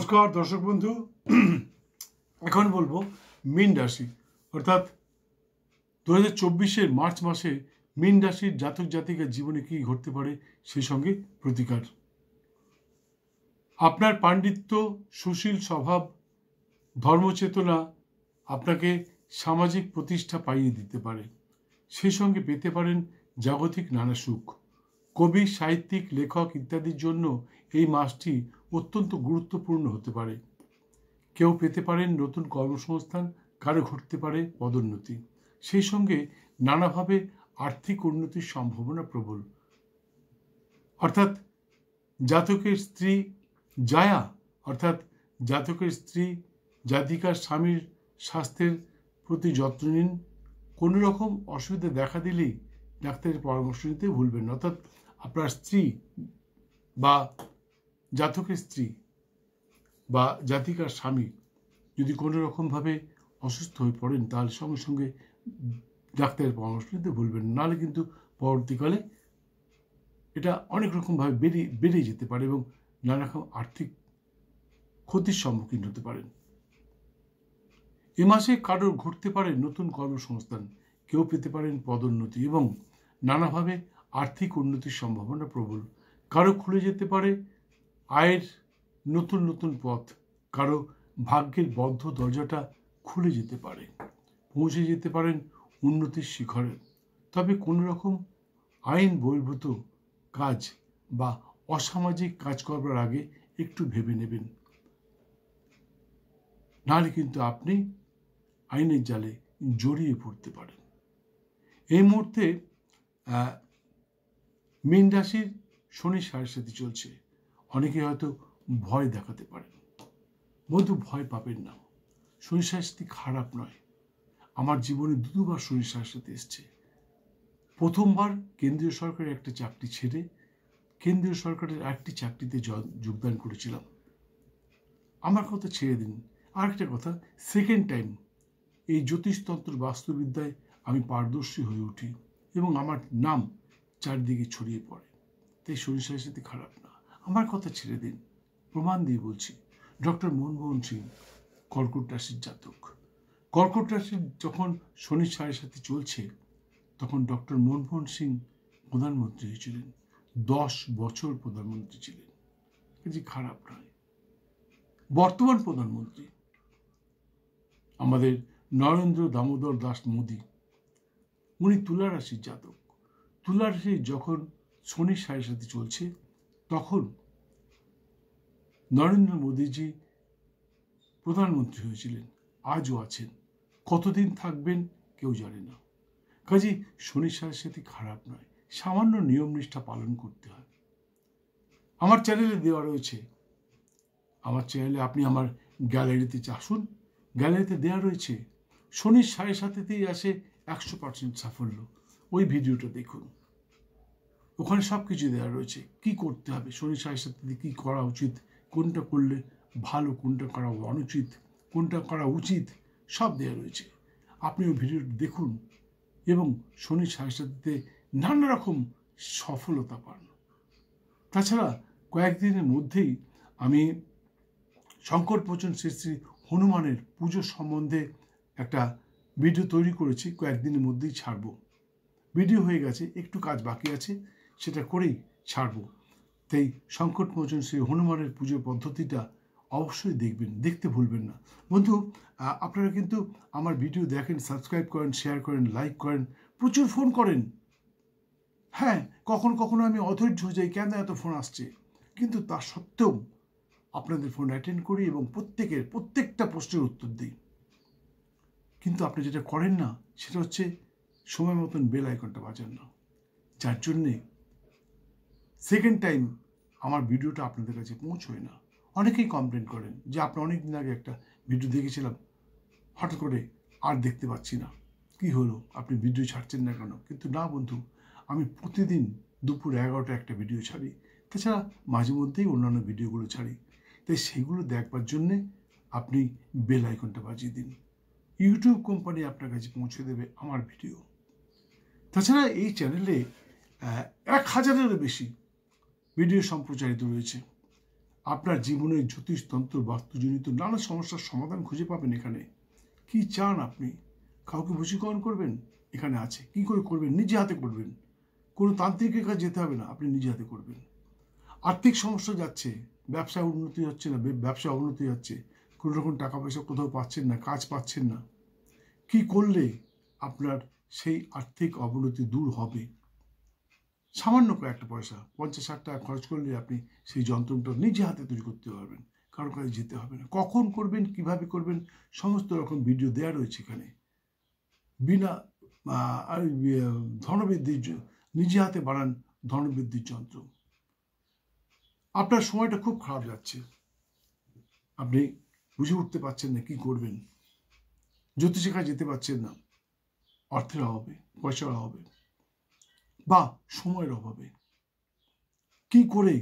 নমস্কার দর্শক বন্ধু। এখন বলবো মীন রাশি অর্থাৎ 2024 মার্চ মাসে মীন রাশির জাতক জাতিকার জীবনে কী ঘটতে পারে সেই সঙ্গে প্রতিকার। আপনার পাণ্ডিত্য, সুশীল স্বভাব, ধর্মচেতনা আপনাকে সামাজিক প্রতিষ্ঠা পাইয়ে দিতে পারে। সেই সঙ্গে পেতে পারেন জাগতিক নানা সুখ। কবি, সাহিত্যিক, লেখক ইত্যাদির জন্য এই মাসটি অত্যন্ত গুরুত্বপূর্ণ হতে পারে। কেউ পেতে পারেন নতুন কর্মসংস্থান, কারো ঘটতে পারে পদোন্নতি। সেই সঙ্গে নানাভাবে আর্থিক উন্নতির সম্ভাবনা প্রবল। অর্থাৎ জাতকের স্ত্রী জায়া অর্থাৎ জাতকের স্ত্রী জাতিকার স্বামীর স্বাস্থ্যের প্রতি যত্ন নিন। কোনো রকম অসুবিধা দেখা দিলেই ডাক্তারের পরামর্শ নিতে ভুলবেন না। অর্থাৎ আপনার স্ত্রী বা জাতকের স্ত্রী বা জাতিকার স্বামী যদি কোনো রকমভাবে অসুস্থ হয়ে পড়েন তাহলে সঙ্গে সঙ্গে ডাক্তারের পরামর্শ নিতে ভুলবেন না। নাহলে কিন্তু পরবর্তীকালে এটা অনেক রকমভাবে বেড়ে যেতে পারে এবং নানা রকম আর্থিক ক্ষতির সম্মুখীন হতে পারেন। এ মাসে কারোর ঘটতে পারে নতুন কর্মসংস্থান, কেউ পেতে পারেন পদোন্নতি এবং নানাভাবে আর্থিক উন্নতির সম্ভাবনা প্রবল। কারো খুলে যেতে পারে আয়ের নতুন নতুন পথ, কারো ভাগ্যের বদ্ধ দরজাটা খুলে যেতে পারে, পৌঁছে যেতে পারেন উন্নতির শিখরে। তবে কোনো রকম আইন বহির্ভূত কাজ বা অসামাজিক কাজ করবার আগে একটু ভেবে নেবেন, নাহলে কিন্তু আপনি আইনের জালে জড়িয়ে পড়তে পারেন। এই মুহূর্তে মীন রাশির শনি সাড়ে চলছে। অনেকে হয়তো ভয় দেখাতে পারেন। বন্ধু, ভয় পাবেন না। শনি সাড়ে খারাপ নয়। আমার জীবনে দুবার শনি সাড়ে এসছে। প্রথমবার কেন্দ্রীয় সরকারের একটা চাকরি ছেড়ে কেন্দ্রীয় সরকারের একটি চাকরিতে যোগদান করেছিলাম। আমার কথা ছেড়ে দিন। আরেকটা কথা, সেকেন্ড টাইম এই জ্যোতিষতন্ত্র বাস্তুবিদ্যায় আমি পারদর্শী হয়ে উঠি এবং আমার নাম চারদিকে ছড়িয়ে পড়ে। তাই শনি সাড়ে খারাপ না। আমার কথা ছেড়ে দিন। প্রমাণ দিয়ে বলছি, ডক্টর মনমোহন সিং কর্কট রাশির জাতক। কর্কট রাশির যখন শনি সাড়ে চলছে তখন ডক্টর মনমোহন সিং প্রধানমন্ত্রী হয়েছিলেন। 10 বছর প্রধানমন্ত্রী ছিলেন। যে খারাপ নয়। বর্তমান প্রধানমন্ত্রী আমাদের নরেন্দ্র দামোদর দাস মোদী, উনি তুলা রাশির জাতক। তুলা রাশির যখন শনি সাড়ে চলছে তখন নরেন্দ্র মোদীজি প্রধানমন্ত্রী হয়েছিলেন, আজও আছেন। কতদিন থাকবেন কেউ জানে না। কাজে শনি সাড়ে খারাপ নয়। সামান্য নিয়ম নিষ্ঠা পালন করতে হয়। আমার চ্যানেলে দেওয়া রয়েছে। আমার চ্যানেলে আপনি আমার গ্যালারিতে আসুন। গ্যালারিতে দেওয়া রয়েছে শনি সাড়ে আসে 100% সাফল্য। ওই ভিডিওটা দেখুন। ওখানে সব কিছু দেওয়া রয়েছে। কি করতে হবে, শনি সাড়ে কি করা উচিত, কোনটা করলে ভালো, কোনটা করা অনুচিত, কোনটা করা উচিত, সব দেওয়া রয়েছে। আপনি ওই ভিডিওটা দেখুন এবং শনি সাড়ে নানা রকম সফলতা পান। তাছাড়া কয়েকদিনের মধ্যেই আমি শঙ্করমোচন শ্রী শ্রী হনুমানের পুজো সম্বন্ধে একটা ভিডিও তৈরি করেছি। কয়েকদিনের মধ্যেই ছাড়ব। ভিডিও হয়ে গেছে, একটু কাজ বাকি আছে, সেটা করেই ছাড়ব। তাই শঙ্করমোচন শ্রী হনুমানের পুজো পদ্ধতিটা অবশ্যই দেখবেন, দেখতে ভুলবেন না। বন্ধু, আপনারা কিন্তু আমার ভিডিও দেখেন, সাবস্ক্রাইব করেন, শেয়ার করেন, লাইক করেন, প্রচুর ফোন করেন। হ্যাঁ, কখনো কখনো আমি অধৈর্য হয়ে যাই, কেন এত ফোন আসছে, কিন্তু তা সত্ত্বেও আপনাদের ফোন অ্যাটেন্ড করি এবং প্রত্যেকটা প্রশ্নের উত্তর দিই। কিন্তু আপনি যেটা করেন না সেটা হচ্ছে সময় মতন বেল আইকনটা বাজান না, যার জন্যে সেকেন্ড টাইম আমার ভিডিওটা আপনাদের কাছে পৌঁছয় না। অনেকেই কমপ্লেন করেন যে আপনি অনেকদিন আগে একটা ভিডিও দেখেছিলাম, হঠাৎ করে আর দেখতে পাচ্ছি না, কি হলো, আপনি ভিডিও ছাড়ছেন না কেন? কিন্তু না বন্ধু, আমি প্রতিদিন দুপুর 11টায় একটা ভিডিও ছাড়ি। তাছাড়া মাঝে মধ্যেই অন্যান্য ভিডিওগুলো ছাড়ি। তাই সেগুলো দেখবার জন্যে আপনি বেল আইকনটা বাজিয়ে দিন। ইউটিউব কোম্পানি আপনার কাছে পৌঁছে দেবে আমার ভিডিও। তাছাড়া এই চ্যানেলে 1000-এরও বেশি ভিডিও সম্প্রচারিত রয়েছে। আপনার জীবনে জ্যোতিষতন্ত্র বাস্তুজনিত নানা সমস্যার সমাধান খুঁজে পাবেন এখানে। কি চান আপনি? কাউকে বশীকরণ করবেন? এখানে আছে। কি করে করবেন? নিজে হাতে করবেন। কোনো তান্ত্রিকের কাছে যেতে হবে না, আপনি নিজে হাতে করবেন। আর্থিক সমস্যা যাচ্ছে, ব্যবসায় উন্নতি হচ্ছে না, ব্যবসা অবনতি যাচ্ছে, কোনো রকম টাকা পয়সা কোথাও পাচ্ছেন না, কাজ পাচ্ছেন না, কি করলে আপনার সেই আর্থিক অবনতি দূর হবে? সামান্য কয়েকটা পয়সা, 50-60 টাকা খরচ করলে আপনি সেই যন্ত্রটা নিজে হাতে তৈরি করতে পারবেন, কারো কাছে যেতে হবে না। কখন করবেন, কিভাবে করবেন, সমস্ত রকম ভিডিও দেওয়া রয়েছে এখানে। বিনা ধনবৃদ্ধির, নিজে হাতে বানান ধনবৃদ্ধির যন্ত্র। আপনার সময়টা খুব খারাপ যাচ্ছে, আপনি বুঝে উঠতে পারছেন না কি করবেন, জ্যোতিষের কাছে যেতে পারছেন না, অর্থের অভাবে, পয়সার অভাবে বা সময়ের অভাবে। কি করে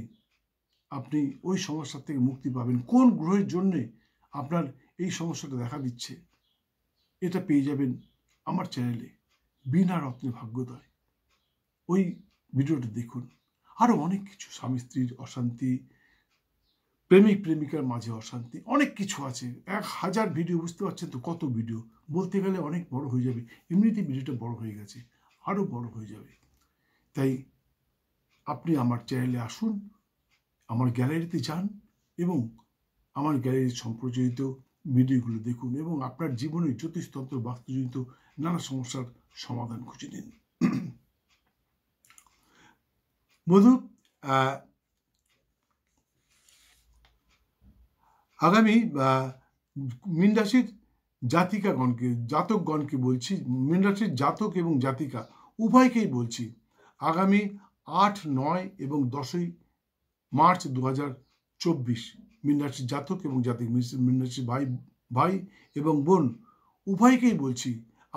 আপনি ওই সমস্যা থেকে মুক্তি পাবেন, কোন গ্রহের জন্যে আপনার এই সমস্যাটা দেখা দিচ্ছে, এটা পেয়ে যাবেন আমার চ্যানেলে বিনা রত্নে ভাগ্যোদয়। ওই ভিডিওটা দেখুন। আরও অনেক কিছু, স্বামী স্ত্রীর অশান্তি, প্রেমিক প্রেমিকার মাঝে অশান্তি, অনেক কিছু আছে। 1000 ভিডিও, বুঝতে পারছেন তো কত ভিডিও, বলতে গেলে অনেক বড় হয়ে যাবে। এমনিতেই ভিডিওটা বড় হয়ে গেছে, আরও বড় হয়ে যাবে। তাই আপনি আমার চ্যানেলে আসুন, আমার গ্যালারিতে যান এবং আমার গ্যালারির সম্প্রচারিত ভিডিওগুলো দেখুন এবং আপনার জীবনে জ্যোতিষতন্ত্র বাস্তুজনিত নানা সমস্যার সমাধান খুঁজে নিন। বন্ধু, আগামী মীন রাশির জাতকগণকে বলছি, মীন রাশির জাতক এবং জাতিকা উভয়কেই বলছি, আগামী 8, 9 এবং 10ই মার্চ 2024 মীন রাশির জাতক এবং জাতিক, মীন রাশির ভাই এবং বোন উভয়কেই বলছি,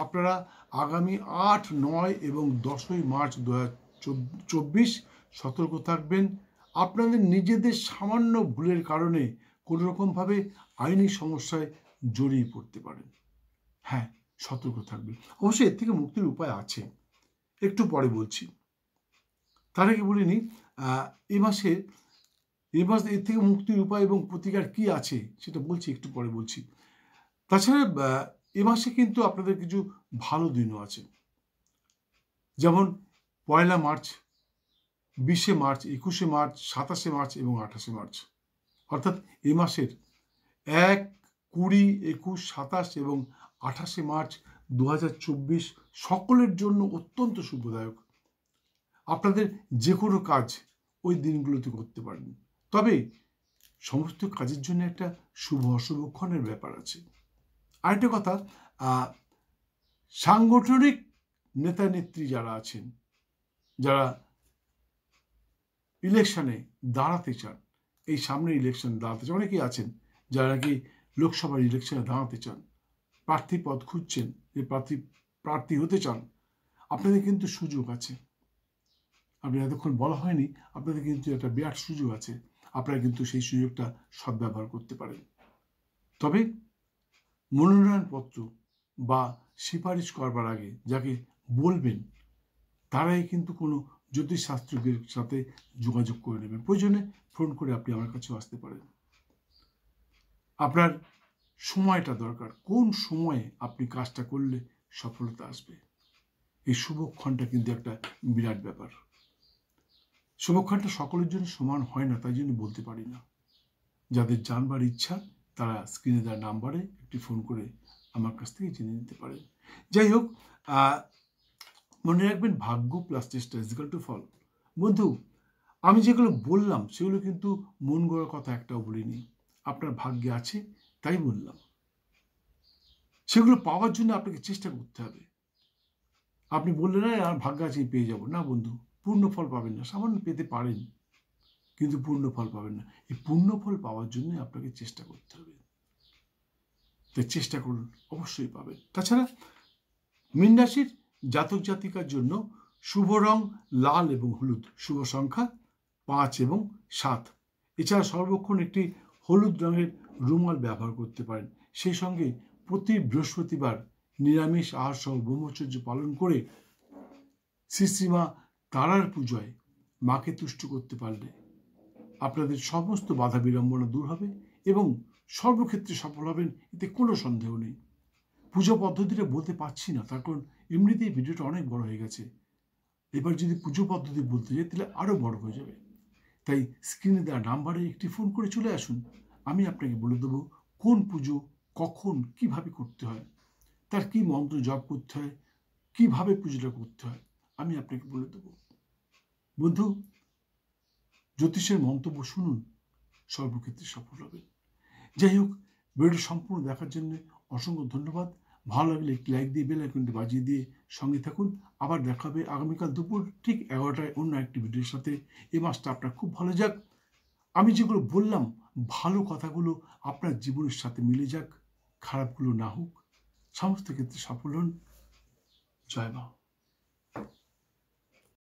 আপনারা আগামী 8, 9 এবং 10ই মার্চ 2024 সতর্ক থাকবেন। আপনাদের নিজেদের সামান্য ভুলের কারণে কোনো রকমভাবে আইনি সমস্যায় জড়িয়ে পড়তে পারেন। হ্যাঁ, সতর্ক থাকবেন। অবশ্যই এর থেকে মুক্তির উপায় আছে, একটু পরে বলছি। তার আগে বলিনি, এ মাসে এর থেকে মুক্তির উপায় এবং প্রতিকার কি আছে সেটা বলছি, একটু পরে বলছি। তাছাড়া এ মাসে কিন্তু আপনাদের কিছু ভালো দিনও আছে, যেমন 1 মার্চ, 20 মার্চ, 21 মার্চ, 27 মার্চ এবং 28 মার্চ। অর্থাৎ এ মাসের 1, 20, 21, 27 এবং 28 মার্চ 2024 সকলের জন্য অত্যন্ত শুভদায়ক। আপনাদের যে কোনো কাজ ওই দিনগুলোতে করতে পারেন, তবে সমস্ত কাজের জন্য একটা শুভ অশুভক্ষণের ব্যাপার আছে। আরেকটা কথা, সাংগঠনিক নেতা নেত্রী যারা আছেন, যারা ইলেকশনে দাঁড়াতে চান, এই সামনে ইলেকশনে দাঁড়াতে চান, অনেকেই আছেন যারা নাকি লোকসভার ইলেকশনে দাঁড়াতে চান, প্রার্থী পদ খুঁজছেন, যে প্রার্থী হতে চান, আপনাদের কিন্তু সুযোগ আছে। আপনি এতক্ষণ বলা হয়নি, আপনাদের কিন্তু একটা বিরাট সুযোগ আছে, আপনারা কিন্তু সেই সুযোগটা সদ্ব্যবহার করতে পারেন। তবে মনোনয়নপত্র বা সুপারিশ করবার আগে যাকে বলবেন, তারাই কিন্তু কোনো জ্যোতিষশাস্ত্রজ্ঞের সাথে যোগাযোগ করে নেবেন। প্রয়োজনে ফোন করে আপনি আমার কাছেও আসতে পারেন। আপনার সময়টা দরকার, কোন সময়ে আপনি কাজটা করলে সফলতা আসবে। এই শুভক্ষণটা কিন্তু একটা বিরাট ব্যাপার। শুভক্ষণটা সকলের জন্য সমান হয় না, তাই জন্য বলতে পারি না। যাদের জানবার ইচ্ছা তারা স্ক্রিনে দেওয়া নাম্বারে একটি ফোন করে আমার কাছ থেকে জেনে নিতে পারেন। যাই হোক, মনে রাখবেন, ভাগ্য প্লাস চেষ্টা ইজইকুয়াল টু ফল। বন্ধু, আমি যেগুলো বললাম সেগুলো কিন্তু মন গড়ার কথা একটাও বলিনি। আপনার ভাগ্যে আছে তাই বললাম। সেগুলো পাওয়ার জন্য আপনাকে চেষ্টা করতে হবে। আপনি বললেন না আমার ভাগ্য আছে পেয়ে যাব, না বন্ধু, পূর্ণ ফল পাবেন না। সামান্য পেতে পারেন, কিন্তু পূর্ণ ফল পাবেন না। এই পূর্ণ ফল পাওয়ার জন্য আপনাকে চেষ্টা করতে হবে। তাই চেষ্টা করুন, অবশ্যই পাবেন। তাছাড়া মীন রাশির জাতক জাতিকার জন্য শুভ রং লাল এবং হলুদ, শুভ সংখ্যা 5 এবং 7। এছাড়া সর্বক্ষণ একটি হলুদ রঙের রুমাল ব্যবহার করতে পারেন। সেই সঙ্গে প্রতি বৃহস্পতিবার নিরামিষ আহার সহ ব্রহ্মচর্য পালন করে শ্রীশ্রীমা তারার পূজায় মাকে তুষ্ট করতে পারলে আপনাদের সমস্ত বাধা বিড়ম্বনা দূর হবে এবং সর্বক্ষেত্রে সফল হবেন, এতে কোনো সন্দেহ নেই। পুজো পদ্ধতিটা বলতে পারছি না, তার কারণ এমনিতেই ভিডিওটা অনেক বড় হয়ে গেছে। এবার যদি পুজো পদ্ধতি বলতে যাই তাহলে আরও বড় হয়ে যাবে। তাই স্ক্রিনে দেওয়া নাম্বারে একটি ফোন করে চলে আসুন, আমি আপনাকে বলে দেবো কোন পুজো কখন কিভাবে করতে হয়, তার কি মন্ত্র জপ করতে হয়, কিভাবে পুজোটা করতে হয়, আমি আপনাকে বলে দেবো। বন্ধু, জ্যোতিষের মন্তব্য শুনুন, সর্বক্ষেত্রে সফল হবেন। যাই হোক, ভিডিওটি সম্পূর্ণ দেখার জন্য অসংখ্য ধন্যবাদ। ভালো লাগলে একটি লাইক দিয়ে বেল আইকনটি বাজিয়ে দিয়ে সঙ্গে থাকুন। আবার দেখা হবে আগামীকাল দুপুর ঠিক 11টায় অন্য একটি ভিডিওর সাথে। এই মাসটা আপনার খুব ভালো যাক। আমি যেগুলো বললাম ভালো কথাগুলো আপনার জীবনের সাথে মিলে যাক, খারাপগুলো না হোক। সমস্ত ক্ষেত্রে সফল হন। জয় মা।